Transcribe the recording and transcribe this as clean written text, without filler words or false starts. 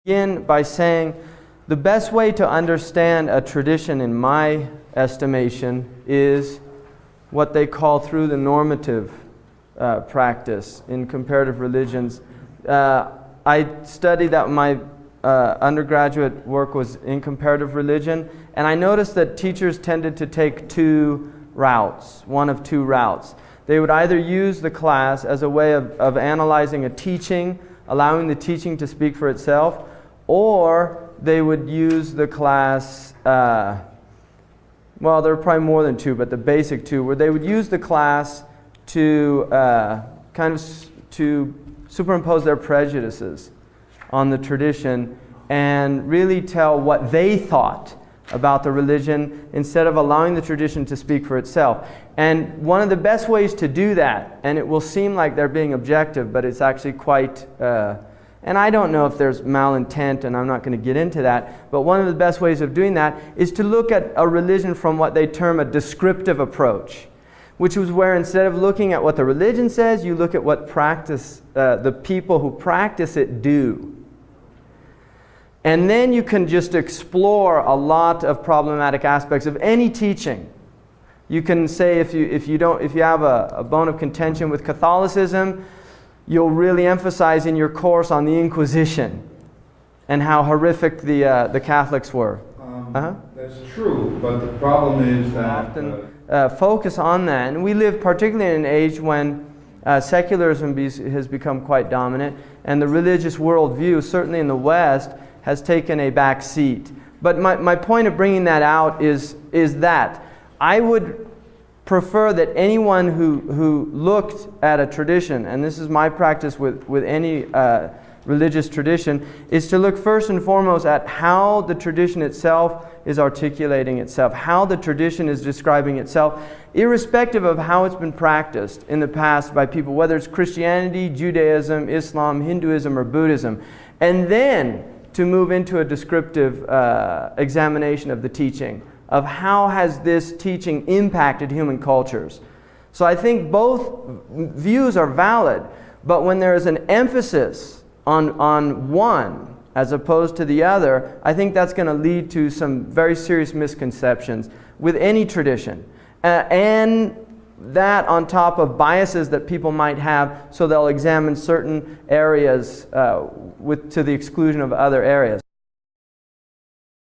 begin by saying the best way to understand a tradition, in my estimation, is what they call through the normative practice in comparative religions. I studied that. My undergraduate work was in comparative religion, and I noticed that teachers tended to take two routes, one of two routes. They would either use the class as a way of analyzing a teaching, allowing the teaching to speak for itself, or they would use the class, well, there are probably more than two, but the basic two, where they would use the class to to superimpose their prejudices on the tradition and really tell what they thought about the religion instead of allowing the tradition to speak for itself. And one of the best ways to do that, and it will seem like they're being objective, but it's actually quite, and I don't know if there's malintent, and I'm not going to get into that, but one of the best ways of doing that is to look at a religion from what they term a descriptive approach, which is where instead of looking at what the religion says, you look at what the people who practice it do. And then you can just explore a lot of problematic aspects of any teaching. You can say if you have a bone of contention with Catholicism, you'll really emphasize in your course on the Inquisition and how horrific the Catholics were. That's true, but the problem is that often focus on that. And we live particularly in an age when secularism has become quite dominant, and the religious worldview, certainly in the West, has taken a back seat. But my point of bringing that out is that I would prefer that anyone who looked at a tradition, and this is my practice with any religious tradition, is to look first and foremost at how the tradition itself is articulating itself, how the tradition is describing itself, irrespective of how it's been practiced in the past by people, whether it's Christianity, Judaism, Islam, Hinduism, or Buddhism. And then to move into a descriptive examination of the teaching, of how has this teaching impacted human cultures. So I think both views are valid, but when there is an emphasis on one as opposed to the other, I think that's going to lead to some very serious misconceptions with any tradition. And that on top of biases that people might have, so they'll examine certain areas to the exclusion of other areas.